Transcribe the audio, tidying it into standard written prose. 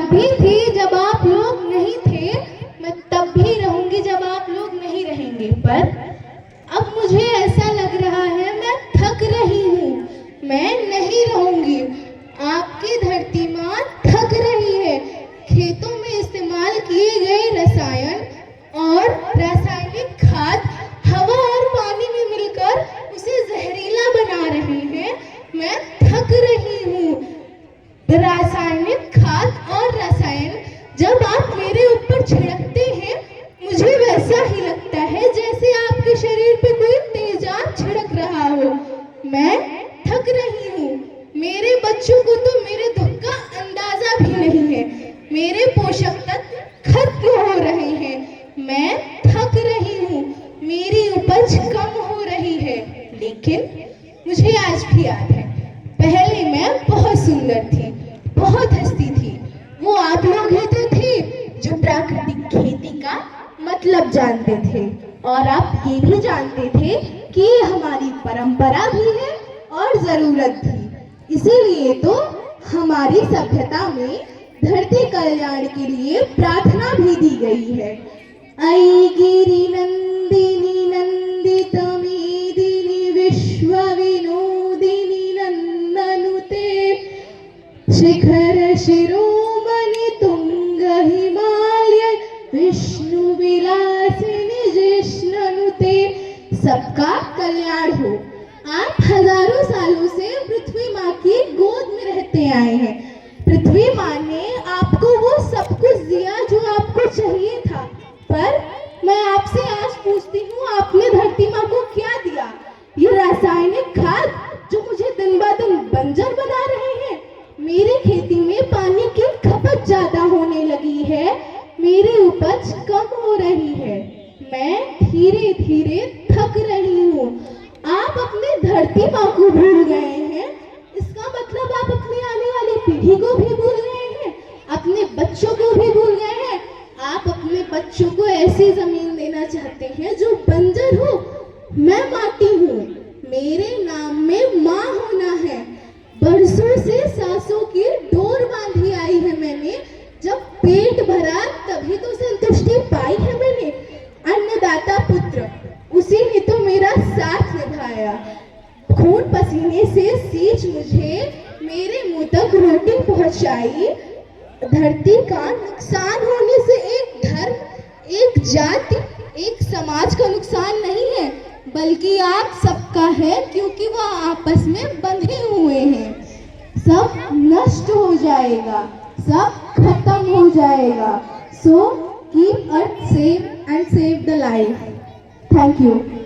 तब भी थी जब आप लोग नहीं थे, मैं तब भी रहूंगी जब आप लोग नहीं रहेंगे। पर अब मुझे ऐसा लग रहा है मैं थक रही हूँ, मैं नहीं रहूंगी। आपकी धरती माँ थक रही है। खेतों में इस्तेमाल किए गए रसायन और रासायनिक खाद हवा और पानी में मिलकर उसे जहरीला बना रहे हैं। मैं थक रही हूँ। रासायनिक खाद और रसायन जब आप मेरे ऊपर छिड़कते हैं, मुझे वैसा ही लगता है जैसे आपके शरीर पे कोई तेजाब छिड़क रहा हो। मैं थक रही हूँ। मेरे बच्चों को तो मेरे दुख का अंदाजा भी नहीं है। मेरे पोषक तत्व खत्म हो रहे हैं। मैं थक रही हूँ। मेरी उपज कम हो रही है। लेकिन मुझे आज भी याद है, पहले मैं बहुत सुंदर थी, बहुत हंसती थी। वो आप लोग ही तो थे जो प्राकृतिक खेती का मतलब जानते थे, और आप ये भी जानते थे कि ये हमारी परंपरा भी है और जरूरत भी। इसीलिए तो हमारी सभ्यता में धरती कल्याण के लिए प्रार्थना भी दी गई है। ऐ गिरि नंदिनी नंदित मेदिनी विश्व विनोदिनी नंदनुते शिखर शिरोमणि तुंग हिमालय विष्णु विलासिनी जिष्णुते। सबका कल्याण हो। आप हजारों सालों से पृथ्वी माँ की गोद में रहते आए हैं। पृथ्वी माँ ने आपको वो सब कुछ दिया जो आपको चाहिए था। पर मैं आपसे आज पूछती हूँ, आपने धरती माँ को क्या दिया? ये रासायनिक खाद जो मुझे दिन ब दिन बंजर बना रहे हैं। मेरी खेती में पानी की खपत ज्यादा होने लगी है। मेरी उपज कम हो रही है। मैं धीरे धीरे थक रही हूँ। आप अपने धरती माँ को भूल गए हैं। इसका मतलब आप अपनी आने वाली पीढ़ी को भी भूल गए हैं, अपने बच्चों को भी भूल गए हैं। आप अपने बच्चों को ऐसी जमीन देना चाहते हैं जो बंजर हो। मैं माटी हूँ, मेरे नाम में माँ होना है। बरसों से सांसों की डोर बांधी आई है मैंने। जब पेट भरा तभी तो संतुष्टि पाई है मैंने। अन्नदाता पुत्र, उसी ने तो मेरा साथ निभाया। खून पसीने से सींच मुझे मेरे मुंह तक रोटी पहुंचाई। धरती का नुकसान होने से एक धर्म, एक जाति, एक समाज का नुकसान नहीं है, बल्कि आप सबका है, क्योंकि वह आपस में बंधे हुए हैं। सब नष्ट हो जाएगा, सब खत्म हो जाएगा। So keep earth safe and save the life. Thank you.